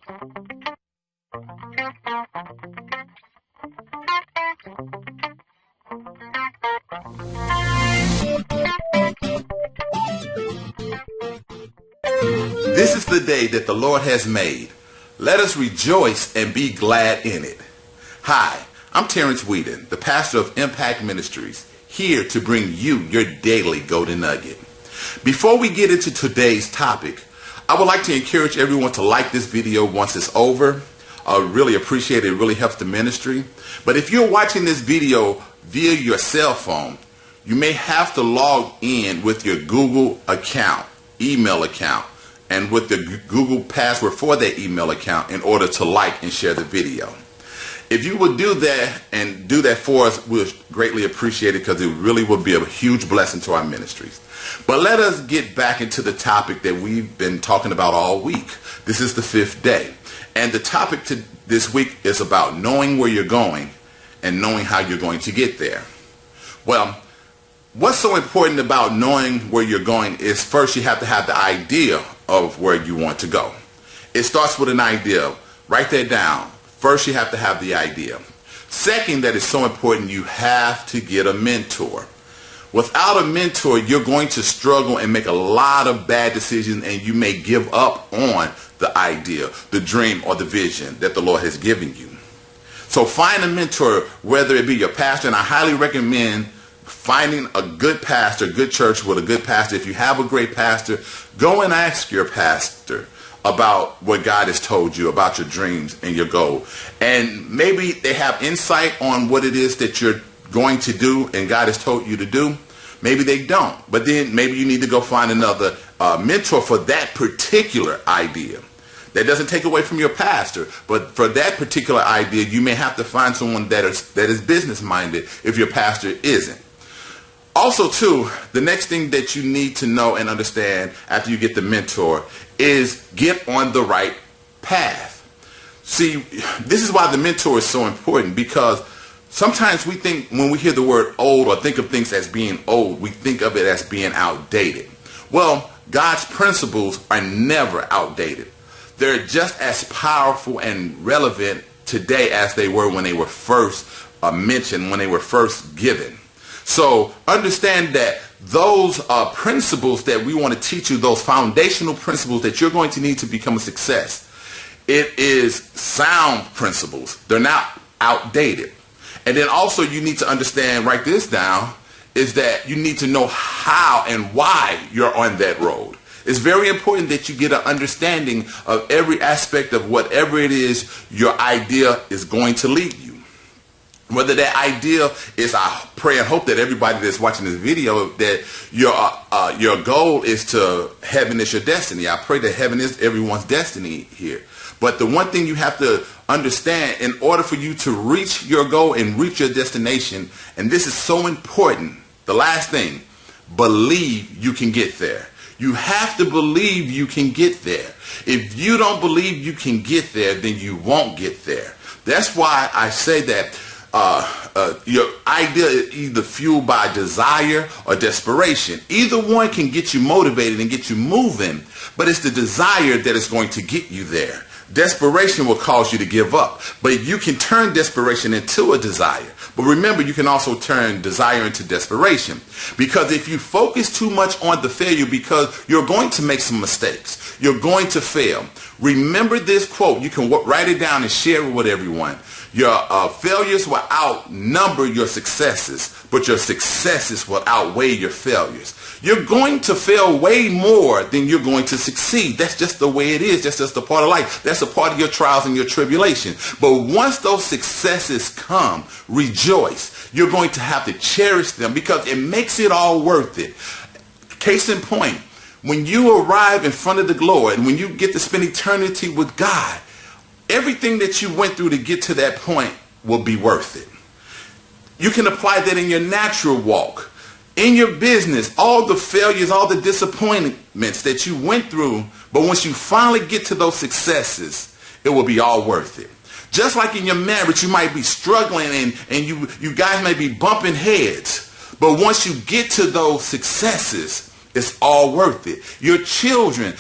This is the day that the Lord has made. Let us rejoice and be glad in it. Hi, I'm Terrence Whedon, the pastor of Impact Ministries, here to bring you your daily golden nugget. Before we get into today's topic, I would like to encourage everyone to like this video once it's over. I really appreciate it. It really helps the ministry. But if you're watching this video via your cell phone, you may have to log in with your Google account, email account, and with the Google password for that email account in order to like and share the video. If you would do that and do that for us, we'll greatly appreciate it, because it really will be a huge blessing to our ministries. But let us get back into the topic that we've been talking about all week. This is the 5th day. And the topic this week is about knowing where you're going and knowing how you're going to get there. Well, what's so important about knowing where you're going is, first you have to have the idea of where you want to go. It starts with an idea. Write that down. First you have to have the idea. Second, that is so important, you have to get a mentor. Without a mentor, you're going to struggle and make a lot of bad decisions, and you may give up on the idea, the dream, or the vision that the Lord has given you. So find a mentor, whether it be your pastor, and I highly recommend finding a good pastor, good church with a good pastor. If you have a great pastor, go and ask your pastor about what God has told you about your dreams and your goal. And maybe they have insight on what it is that you're going to do and God has told you to do. Maybe they don't. But then maybe you need to go find another mentor for that particular idea. That doesn't take away from your pastor, but for that particular idea, you may have to find someone that is business-minded if your pastor isn't. Also, too, the next thing that you need to know and understand after you get the mentor is get on the right path. See, this is why the mentor is so important, because sometimes we think when we hear the word old or think of things as being old, we think of it as being outdated. Well, God's principles are never outdated. They're just as powerful and relevant today as they were when they were first mentioned, when they were first given. So understand that those principles that we want to teach you, those foundational principles that you're going to need to become a success, it is sound principles. They're not outdated. And then also you need to understand, write this down, is that you need to know how and why you're on that road. It's very important that you get an understanding of every aspect of whatever it is your idea is going to lead you. Whether that idea is, I pray and hope that everybody that's watching this video, that your goal is to heaven is your destiny. I pray that heaven is everyone's destiny here. But the one thing you have to understand, in order for you to reach your goal and reach your destination, and this is so important, the last thing, believe you can get there. You have to believe you can get there. If you don't believe you can get there, then you won't get there. That's why I say that your idea is either fueled by desire or desperation. Either one can get you motivated and get you moving, but it's the desire that is going to get you there. Desperation will cause you to give up, but you can turn desperation into a desire. But remember, you can also turn desire into desperation, because if you focus too much on the failure, because you're going to make some mistakes, you're going to fail. Remember this quote. You can write it down and share it with everyone. Your failures will outnumber your successes, but your successes will outweigh your failures. You're going to fail way more than you're going to succeed. That's just the way it is. That's just a part of life. That's a part of your trials and your tribulation. But once those successes come, rejoice. You're going to have to cherish them, because it makes it all worth it. Case in point, when you arrive in front of the Lord and when you get to spend eternity with God, everything that you went through to get to that point will be worth it. You can apply that in your natural walk, in your business, all the failures, all the disappointments that you went through. But once you finally get to those successes, it will be all worth it. Just like in your marriage, you might be struggling and you guys may be bumping heads. But once you get to those successes, it's all worth it. Your children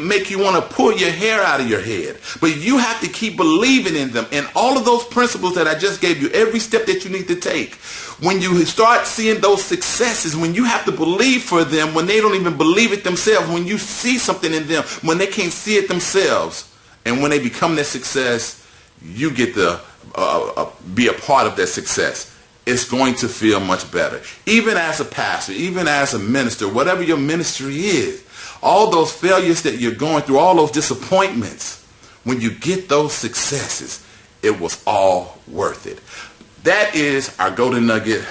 make you want to pull your hair out of your head. But you have to keep believing in them. And all of those principles that I just gave you, every step that you need to take. When you start seeing those successes, when you have to believe for them, when they don't even believe it themselves, when you see something in them, when they can't see it themselves, and when they become their success, you get to be a part of that success. It's going to feel much better. Even as a pastor, even as a minister, whatever your ministry is, all those failures that you're going through, all those disappointments, when you get those successes, it was all worth it. That is our golden nugget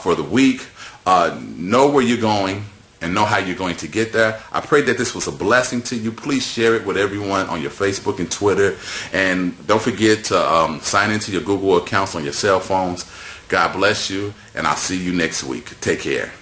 for the week. Know where you're going and know how you're going to get there. I pray that this was a blessing to you. Please share it with everyone on your Facebook and Twitter. And don't forget to sign into your Google accounts on your cell phones. God bless you, and I'll see you next week. Take care.